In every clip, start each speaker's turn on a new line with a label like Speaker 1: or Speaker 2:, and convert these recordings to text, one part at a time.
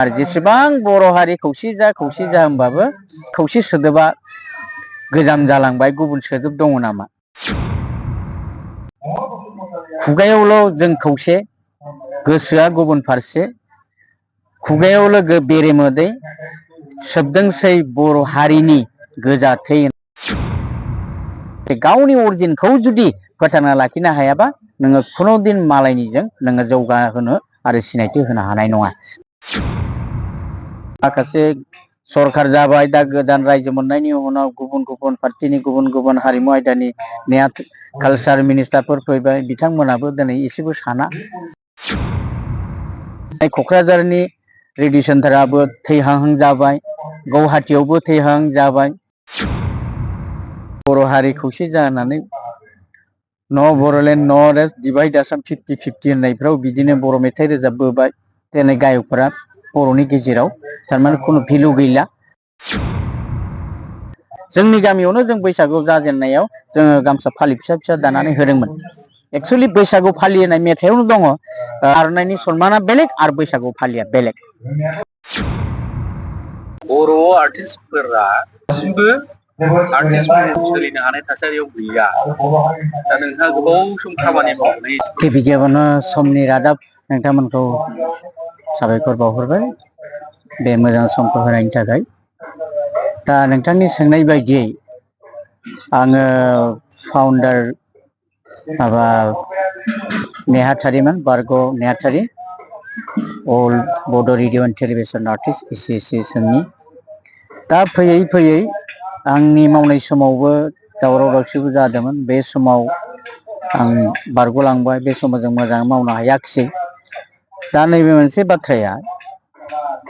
Speaker 1: आरो जेसेबां बर' हारि खौसे जा होनबाबो खौसे सोदोबा गोजाम जालांबाय। गुबुन सोदोब दङ नामा? खुगायावल' जों खौसे, गोसोआ गुबुन फारसे। खुगायावल' बेरे मोदै सोबदोंसै बर' हारिनि गोजा थै। गावनि अरिजिनखौ जुदि फोथांना लाखिनो हायाबा नोङो खुनु दिन मालायनिजों नोङो जौगाहोनो आरो सिनायथि होनो हानाय नङा। माखासे सरखार जाबाय, दा गोदान रायजो मोननायनि उनाव गुबुन गुबुन पार्टिनि गुबुन गुबुन हारिमु आयदानि कालचार मिनिस्टारफोर फैबाय। बिथांमोनाबो दिनै एसेबो साना। क'क्राझारनि रेडिअ सेन्टाराबो थैहां जाबाय, गुवाहाटियावबो थैहां जाबाय। बर' हारि खौसे जानानै न' Bodoland north east divide Assam 50-50 होननायफ्राव बिदिनो बर' मेथाइ रोजाबबोबाय। दिनै गायकफोरा बर'नि गेजेराव थारमाने खुनु भेलु गैला। जोंनि गामियावनो जों बैसागु जाजेननायाव जोङो गामसा फालि फिसा फिसा दानानै होदोंमोन। एक्सुअलि बैसागु फालिनाय मेथाइआवनो दङ आर'नाइनि सनमाना बेलेग आरो बैसागु फालिया बेलेग।
Speaker 2: बर' आर्टिस्टफोरा दासिमबो आर्टिस्ट सोलिनो हानाय थासारियाव गैया। दा नोंथाङा गोबाव सम खामानि मावनानै
Speaker 1: गिबियावनो समनि रादाब नोंथांमोनखौ साबायखर बावहरबाय बे मोजां समखौ होनायनि थाखाय। दा नोंथांनि सोंनाय बायदियै आङो फाउन्डार माबा नेहाथारिमोन, बारग' नेहाथारि, अल बड' रेडिअ एन्ड टेलिभिसन आर्टिस्ट एस'सिएशननि। दा फैयै फैयै आंनि मावनाय समावबो दावराव दावसिबो जादोंमोन। बे समाव आं बारग'लांबाय। बे समाव जों मोजाङै मावनो हायाखिसै। दा नैबे मोनसे बाथ्राया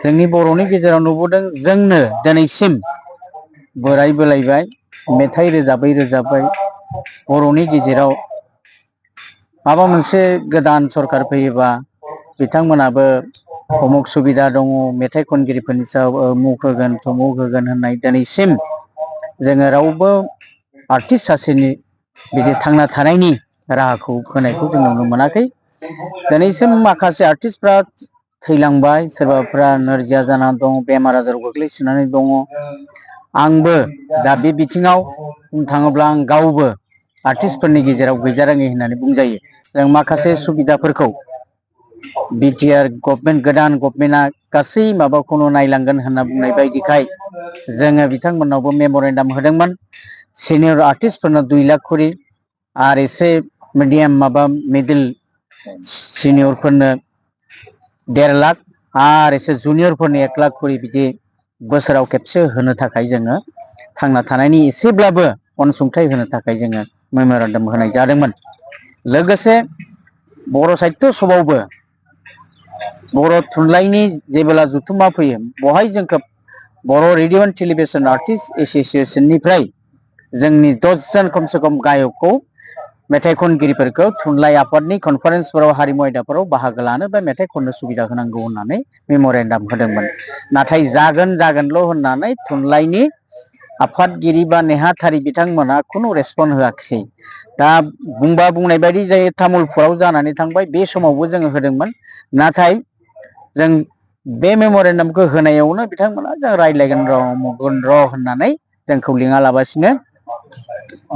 Speaker 1: जोंनि बर'नि गेजेराव नुबोदों, जोंनो दिनैसिम बोराय बोलायबाय, मेथाइ रोजाबै रोजाबै बर'नि गेजेराव माबा मोनसे गोदान सरखार फैयोबा बिथांमोनाबो अमुक सुबिदा दङ, मेथाइ खनगिरिफोरनि सायाव मुख होगोन थमुक होगोन होननाय दिनैसिम जोङो रावबो आर्टिस्ट सासेनि बिदि थांना थानायनि राहाखौ होनायखौ जों नुनो मोनाखै। दिनैसिम माखासे आर्टिस्टफ्रा थैलांबाय, सोरबाफ्रा नोरजिया जानानै दं, बेमार आजाराव गोग्लैसोनानै दङ। आंबो दा बे बिथिङाव बुंनो थाङोब्ला आं गावबो आर्टिस्टफोरनि गेजेराव गैजारोङै होननानै बुंजायो। जों माखासे सुबिदाफोरखौ बिटिआर गभर्नमेन्ट, गोदान गभर्नमेन्टआ गासै माबाखौनो नायलांगोन होनना बुंनाय बायदिखाय जोङो बिथांमोननावबो मेमरेन्डाम होदोंमोन। सिनियर आर्टिस्टफोरनो 2 लाख खरि आरो एसे मिडियाम माबा मिडिल सिनियरफोरनो 1.5 लाख आरो एसे जुनियरफोरनो 1 लाख खरि बिदि बोसोराव खेबसे होनो थाखाय जोङो थांना थानायनि एसेब्लाबो अनसुंथाइ होनो थाखाय जोङो मेमरेन्डाम होनाय जादोंमोन। लोगोसे बर' साहित्य सभायावबो बर' थुनलाइनि जेब्ला जथुम्मा फैयो बेवहाय जोंखौ बर' रेडिअ एन्ड टेलिभिसन आर्टिस्ट एस'सिएशननिफ्राय जोंनि 10 जन खमसे खम गायकखौ, मेथाइ खनगिरिफोरखौ थुनलाइ आफादनि कनफारेन्सफोराव, हारिमु आयदाफोराव बाहागो लानो बा मेथाइ खननो सुबिदा होनांगौ होननानै मेमरेन्डाम होदोंमोन। नाथाय जागोन होननानै थुनलाइनि आफादगिरि बा नेहाथारि बिथांमोना खुनु रेसपन्स होआखिसै। दा बुंबा बुंनाय बायदि जायो, तामुलपुराव जानानै थांबाय। बे समावबो जोङो होदोंमोन, नाथाय जों बे मेमरेन्डामखौ होनायावनो बिथांमोना जों रायज्लायगोन र' मगन र' होननानै जोंखौ लिङालाबासिनो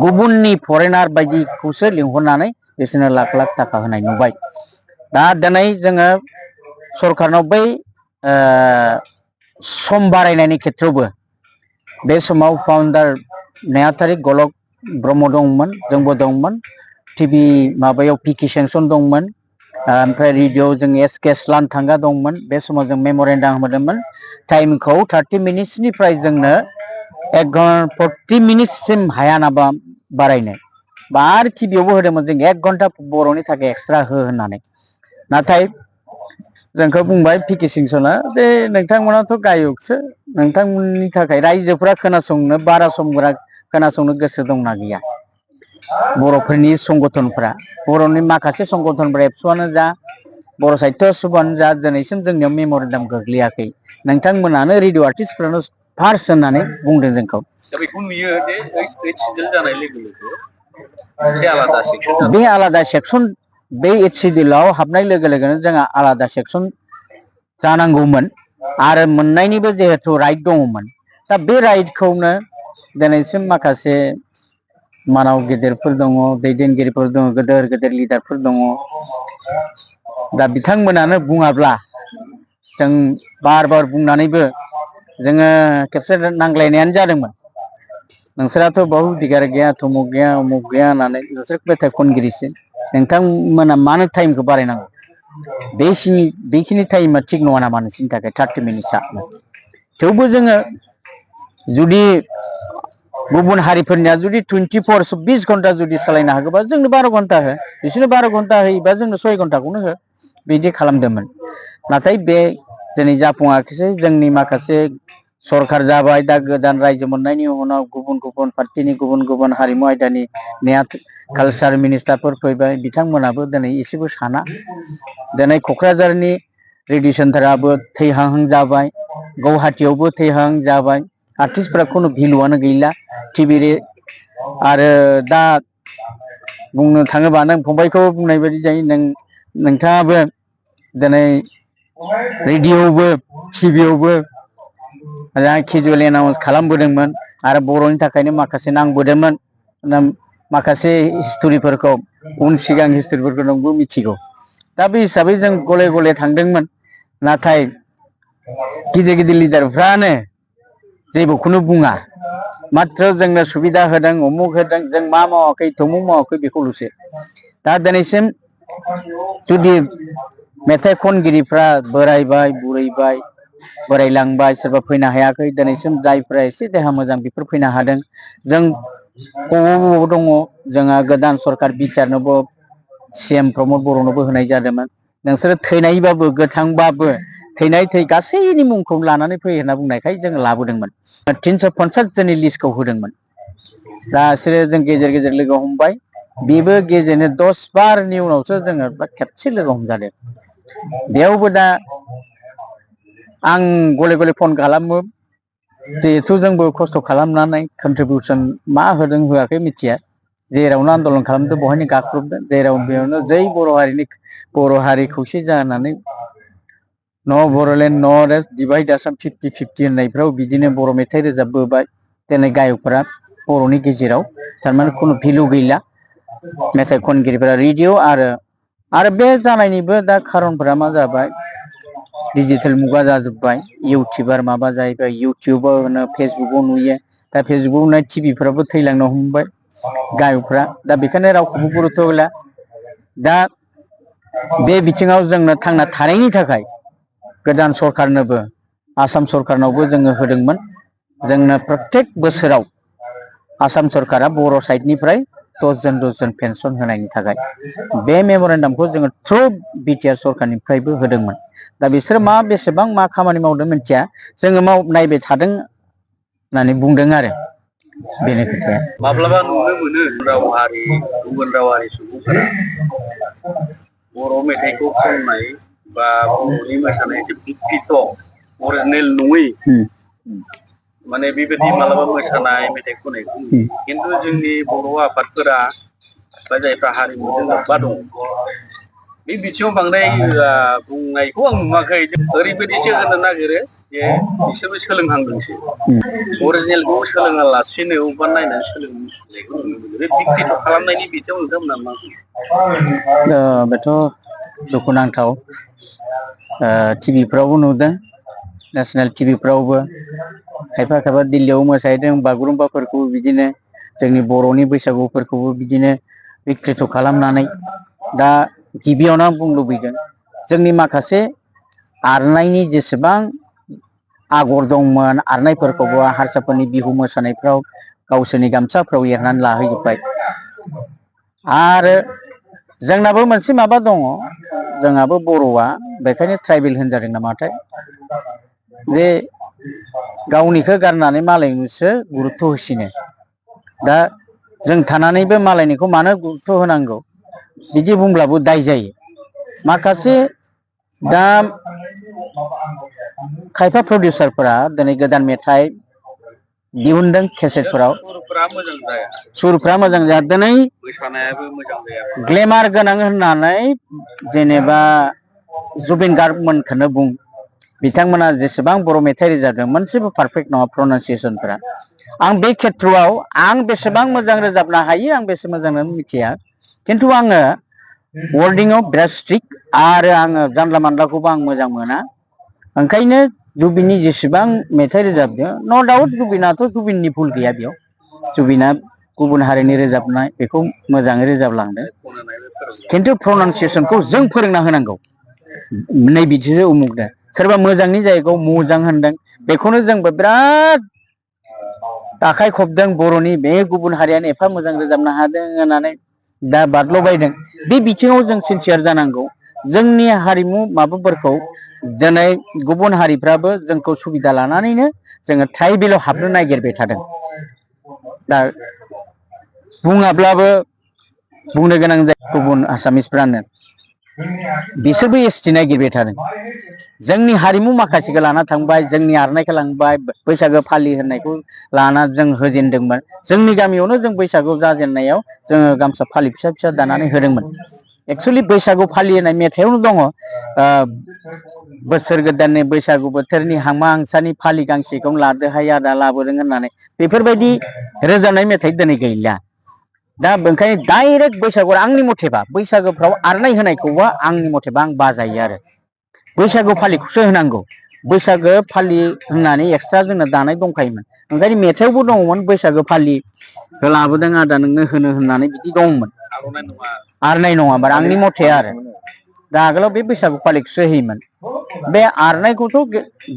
Speaker 1: गुबुननि फरेनार बायदिखौसो लिंहरनानै बिसोरनो लाख लाख थाखा होनाय नुबाय। दा दिनै जोङो सरखारनाव बै सम बारायनायनि खेथ्रआवबो बे समाव फाउन्डार नेहाथारि गलक ब्रह्म दंमोन, जोंबो दंमोन। टिभि माबायाव पिके सेंसन दंमोन, ओमफ्राय रेडिअ जों एसके लानथांगा दंमोन। बे समाव जों मेमरेन्डाम होदोंमोन। टाइमखौ 30 मिनिट्सनिफ्राय जोंनो 40 मिनिट्ससिम हाया नामा बारायनो, बा आरो टिभियावबो होदोंमोन जों 1 घन्टा बर'नि थाखाय एक्सट्रा हो होननानै। नाथाय जोंखौ बुंबाय पिके सेंसना जे नोंथांमोनाथ' गायकसो, नोंथांमोननि थाखाय रायजोफ्रा खोनासंनो, बारा समफोरा खोनासंनो गोसो दंना गैया। बर'फोरनि संगठनफ्रा, बर'नि माखासे संगठनफ्रा एबसुआनो जा, बर' साहित्य सभायानो जा, दिनैसिम जोंनियाव मेमरेन्डाम गोग्लैयाखै। नोंथांमोनानो रेडिअ आर्टिस्टफ्रानो फार्स्ट होननानै बुंदों जोंखौ।
Speaker 2: दा बेखौ नुयो जे 8 सिडिउल जानाय लोगो लोगो मोनसे आलादा सेक्सन जाबाय।
Speaker 1: बे आलादा सेक्सन, बे 8 सिडिउलाव हाबनाय लोगो लोगोनो जोंहा आलादा सेक्सन जानांगौमोन। आरो मोननायनिबो जिहेतु राइट दङमोन दा बे राइटखौनो दिनैसिम माखासे मानाव गिदिरफोर दङ दैदेनगिरिफोर दङ गेदेर गेदेर लिडारफोर दङ दा बिथांमोनानो बुङाब्ला जों बार बार बुंनानैबो जोङो खेबसे नांलायनायानो जादोंमोन नोंसोराथ' बहु दिगार गैया थमुक गैया उमुक गैया होननानै नोंसोर मेथाइ खनगिरिसो नोंथांमोना मानो टाइमखौ बारायनांगौ बेखिनि टाइमा थिग नङा नामा नोंसिनि थाखाय 30 मिनिटआ थेवबो जोङो जुदि गुबुन हारिफोरनिया जुदि 24 घन्टा जुदि सालायनो हागौबा जोंनो 12 घन्टा हो बिसोरनो 12 घन्टा होयोबा जोंनो 6 घन्टाखौनो हो बिदि खालामदोंमोन नाथाय बे दिनै जाफुङाखैसै जोंनि माखासे सरखार जाबाय दा गोदान रायजो मोननायनि उनाव गुबुन गुबुन पार्टिनि गुबुन गुबुन हारिमु आयदानि कालचार मिनिस्टारफोर फैबाय बिथांमोनाबो दिनै एसेबो साना दिनै क'क्राझारनि रेडिअ सेन्टाराबो थैहां जाबाय गुवाहाटीयावबो थैहां जाबाय आर्टिस्टफोरा खुनु भेलुआनो गैला टिभि आरो दा बुंनो थाङोबा नों फंबायखौ बुंनाय बायदि जायो नोंथाङाबो दिनै रेडिअ'आवबो टिभियावबो केजुवेल एनाउन्स खालामबोदोंमोन आरो बर'नि थाखायनो माखासे नांबोदोंमोन माखासे हिस्ट'रिफोरखौ उन सिगां हिस्ट'रिफोरखौ नोंबो मिथिगौ दा बे हिसाबै जों गले गले थांदोंमोन नाथाय गिदिर गिदिर लिडारफ्रानो जेबोखौनो बुङा मात्र जोंनो सुबिदा होदों उमुक होदों जों मा मावाखै थमुक मावाखै बेखौल'सो दा दिनैसिम जुदि मेथाइ खनगिरिफ्रा बोरायबाय बुरैबाय बोरायलांबाय सोरबा फैनो हायाखै दिनैसिम जायफ्रा एसे देहा मोजां बेफोर फैनो हादों जों बबाव दङ जोंहा गोदान सरखार बिटिआरनोबो CM प्रमद बर'नोबो होनाय जादोंमोन नोंसोरो थैनायबाबो गोथांबाबो थैनाय गासैनि मुंखौ लानानै फै होनना बुंनायखाय जों लाबोदोंमोन 350 जननि लिस्टखौ होदोंमोन दा बिसोरो जों गेजेर गेजेर लोगो हमबाय बेबो गेजेरनो 10 बारनि उनावसो जोङो खेबसे लोगो हमजादों बेयावबो दा आं गले गले फन खालामो जिहेथु जोंबो खस्थ' खालामनानै कन्ट्रिबिउसन मा होदों होआखै मिथिया जेरावनो आन्दलन खालामदों बहायनो गाख्रबदों जेराव बेयावनो जै बर' हारि खौसे जानानै न' Bodoland north east divide Assam 50-50 होननायफ्राव बिदिनो बर' मेथाइ रोजाबबोबाय दिनै गायकफोरा बर'नि गेजेराव थारमाने खुनु भेलु गैला मेथाइ खनगिरिफोरा रेडिअ आरो बे जानायनिबो दा खारनफोरा मा जाबाय डिजिटेल मुगा जाजोब्बाय इउटिउबार माबा जाहैबाय इउटिउबाव होनो फेसबुकाव नुयो दा फेसबुकाव नुनाय टिभिफ्राबो थैलांनो हमबाय गायकफ्रा दा बेखायनो रावखौबो गुरुत्थ' होला दा बे बिथिङाव जोंनो थांना थानायनि थाखाय गोदान सरखारनोबो आसाम सरखारनावबो जोङो होदोंमोन जोंनो प्रत्येक बोसोराव आसाम सरकारा बर' साइडनिफ्राय 10 जन पेन्सन होनायनि थाखाय बे मेम'रेन्डामखौ जोङो थ्रु बिटिआर सरखारनिफ्रायबो होदोंमोन दा बिसोर बेसेबां मा खामानि मावदों मिथिया जोङो नायबाय थादों होननानै बुंदों आरो बेनो खोथाया
Speaker 2: माब्लाबा नुनो मोनो गुबुन रावारि सुबुंफोरा बर' मेथाइखौ खननाय बा बर'नि मोसानाय एसे बिकृत अरिजिनेल नङै माने बेबायदि मालाबा मोसानाय मेथाइ खननायखौ नुयो खिन्थु जोंनि बर' आफादफोरा बा जायफ्रा हारिमुजों लोब्बा दं बे बिथिङाव बांद्राय बुंनायखौ आं नुवाखै ओरैबायदिसो होनो नागिरो जे बिसोरबो सोलोंहांदोंसो अरिजिनेलखौ सोलोङालासिनो अबेबा नायनानै सोलोंनायखौ नुनो मोनो बे बिकृत खालामनायनि बिथिङाव नोंथांमोना मा
Speaker 1: बेथ' दुखुनांथाव टिभिफ्रावबो नुदों नेसनेल टिभिफ्रावबो खायफा दिल्लीयाव मोसाहैदों बागुरुम्बाफोरखौ बिदिनो जोंनि बर'नि बैसागुफोरखौबो बिदिनो बिकृत खालामनानै दा गिबियावनो आं बुंनो लुबैदों जोंनि माखासे आर'नाइनि जेसेबां आगर दंमोन आर'नाइफोरखौबो हारसाफोरनि बिहु मोसानायफ्राव गावसोरनि गामसाफ्राव एरनानै लाहैजोब्बाय आरो जोंनाबो मोनसे माबा दङ जोंहाबो बर'आ बेखायनो ट्राइबेल होनजादों नामाथाय जे गावनिखौ गारनानै मालायनिसो गुरुत्थ' होसिनो दा जों थानानैबो मालायनिखौ मानो गुरुत्थ' होनांगौ बिदि बुंब्लाबो दाय जायो माखासे दा खायफा प्रडिउसारफोरा दिनै गोदान मेथाइ दिहुनदों केसेटफोराव सुरफ्रा मोजां जाया दिनै ग्लेमार गोनां होननानै जेनेबा जुबिन गार्ग मोनखौनो बुं बिथांमोना जेसेबां बर' मेथाइ रोजाबदों मोनसेबो पारफेक्ट नङा प्रनाउन्सिएसनफोरा आं बे खेथ्रआव आं बेसेबां मोजां रोजाबनो हायो आं बेसे मोजां मिथिया खिन्थु आङो वर्डिंआव बिराद स्ट्रिक्ट आरो आङो जानला मानलाखौबो आं मोजां मोना ओंखायनो जुबिननि जेसेबां मेथाइ रोजाबदों न' डाउट जुबिनाथ' जुबिननि भुल गैया बेयाव जुबिना गुबुन हारिनि रोजाबनाय बेखौ मोजाङै रोजाबलांदों खिन्थु प्रनाउन्सिएसनखौ जों फोरोंना होनांगौ नै बिदिसो उमुगदों सोरबा मोजांनि जायगायाव मोजां होनदों बेखौनो जोंबो बिराद आखाइ खबदों बर'नि बे गुबुन हारियानो एफा मोजां रोजाबनो हादों होननानै दा बादल'बायदों बे बिथिङाव जों सिनसियार जानांगौ जोंनि हारिमु माबाफोरखौ दिनै गुबुन हारिफ्राबो जोंखौ सुबिदा लानानैनो जोङो ट्राइबेलाव हाबनो नागिरबाय थादों दा बुङाब्लाबो बुंनो गोनां जायो गुबुन आसामिसफ्रानो बिसोरबो एसटि नागिरबाय थादों जोंनि हारिमु माखासेखौ लाना थांबाय जोंनि आर'नाइखौ लांबाय बैसागो फालि होननायखौ लाना जों होजेनदोंमोन जोंनि गामियावनो जों बैसागु जाजेननायाव जोङो गामसा फालि फिसा फिसा दानानै होदोंमोन एक्सुअलि बैसागु फालि होननाय मेथाइआवनो दङ बोसोर गोदाननि बैसागु बोथोरनि हांमा हांसानि फालि गांसेखौनो लादोहाय आदा लाबोदों होननानै बेफोरबायदि रोजाबनाय मेथाइ दिनै गैला दा ओंखायनो डाइरेक्ट बैसागुआव आंनि मथेबा बैसागोफ्राव आर'नाइ होनायखौबा आंनि मथेबा आं बाजायो आरो बैसागु फालिखौसो होनांगौ बैसागो फालि होननानै एक्सट्रा जोंना दानाय दंखायोमोन ओंखायनो मेथाइआवबो दङमोन बैसागो फालि लाबोदों आदा नोंनो होनो होननानै बिदि दंमोन आर'नाइ नङा बार आंनि मथे आरो दा आगोलाव बे बैसागु फालिखौसो होयोमोन बे आर'नाइखौथ'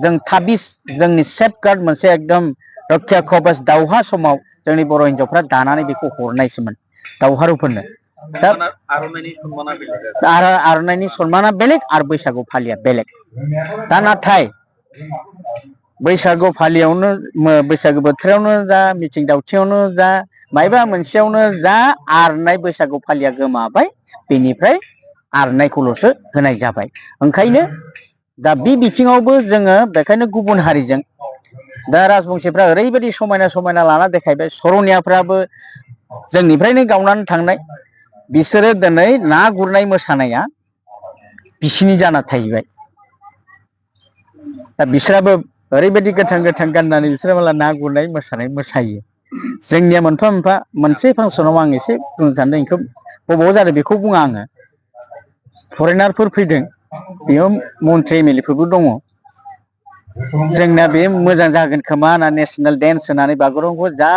Speaker 1: जों 26 जोंनि सेफ गार्ड मोनसे एकदम रक्षा कवच दावहा समाव जोंनि बर' हिन्जावफ्रा दानानै बेखौ हरनायसोमोन दावहारुफोरनो दा आर'नाइनि सनमाना बेलेग आरो बैसागु फालिया बेलेग दा नाथाय बैसागु फालियावनो बैसागु बोथोरावनो जा मिथिं दावथिङावनो जा मायबा मोनसेयावनो जा आर'नाइ बैसागु फालिया गोमाबाय बेनिफ्राय आर'नाइखौल'सो होनाय जाबाय ओंखायनो दा बे बिथिङावबो जोङो बेखायनो गुबुन हारिजों दा राजबंसिफ्रा ओरैबायदि समायना समायना लाना देखायबाय सरनियाफ्राबो जोंनिफ्रायनो गावनानै थांनाय बिसोरो दिनै ना गुरनाय मोसानाया बिसिनि जाना थाहैबाय दा बिसोराबो ओरैबायदि गोथां गोथां गाननानै बिसोरो माला ना गुरनाय मोसानाय मोसायो जोंनिया मोनफा मोनफा मोनसे फांसनाव आं एसे बुंनो सानदों बेखौ बबाव जादों बेखौ बुङा आङो फरेनारफोर फैदों बेयाव मन्त्रि एमएलएफोरबो दङ जोंना बे मोजां जागोन खोमा होनना नेसनेल डेन्स होनानै बागुरुम्बाखौ जा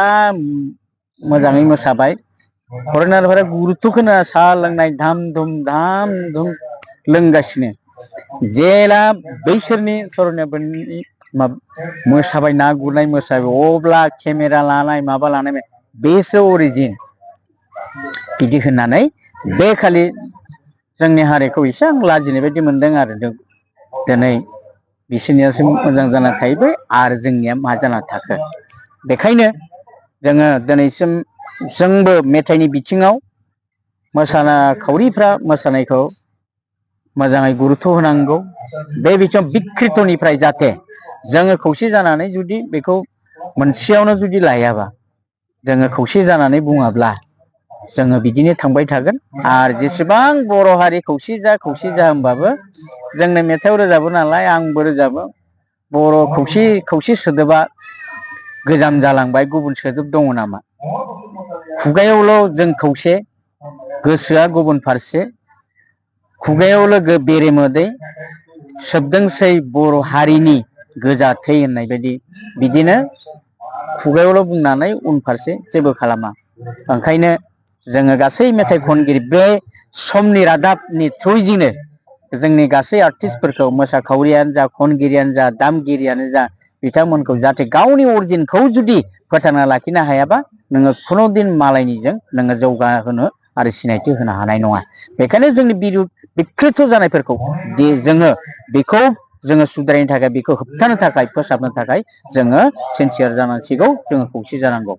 Speaker 1: मोजाङै मोसाबाय फरेनारफोरा गुरुत्त'खौनो साहा लोंनाय धाम धुम लोंगासिनो जेला बैसोरनि सरनियाफोरनि मोसाबाय ना गुरनाय मोसाबाय अब्ला केमेरा लानाय माबा लानाय बेसो अरिजिन बिदि होननानै बे खालि जोंनि हारिखौ एसे आं लाजिनाय बायदि मोनदों आरो दिनै बिसोरनियासो मोजां जाना थाहैबाय आरो जोंनिया मा जाना थाखो बेखायनो जोङो दिनैसिम जोंबो मेथाइनि बिथिङाव मोसाखावरिफ्रा मोसानायखौ मोजाङै गुरुत्थ' होनांगौ बे बिथिङाव बिकृतनिफ्राय जाहाथे जोङो खौसे जानानै जुदि बेखौ मोनसेयावनो जुदि लायाबा जोङो खौसे जानानै बुङाब्ला जोङो बिदिनो थांबाय थागोन आरो जेसेबां बर' हारि खौसे जा होनबाबो जोंनो मेथाइआव रोजाबो नालाय आंबो रोजाबो बर' खौसे सोदोबा गोजाम जालांबाय गुबुन सोदोब दङ नामा खुगायावल' जों खौसे गोसोआ गुबुन फारसे खुगायाव लोगो बेरे मोदै सोबदोंसै बर' हारिनि गोजा थै होननाय बायदि बिदिनो खुगायावल' बुंनानै उनफारसे जेबो खालामा ओंखायनो जोङो गासै मेथाइ खनगिरि बे समनि रादाबनि थ्रुयैनो जोंनि गासै आर्टिस्टफोरखौ मोसाखावरियानो जा खनगिरियानो जा दामगिरियानो जा बिथांमोनखौ जाहाथे गावनि अरिजिनखौ जुदि फोथांना लाखिनो हायाबा नोङो खुनु दिन मालायनिजों नोङो जौगाहोनो आरो सिनायथि होनो हानाय नङा बेखायनो जोंनि बिकृत जानायफोरखौ जोङो बेखौ जोङो सुद्रायनो थाखाय बेखौ होबथानो थाखाय फोसाबनो थाखाय जोङो सिनसियार जानांसिगौ जोङो खौसे जानांगौ।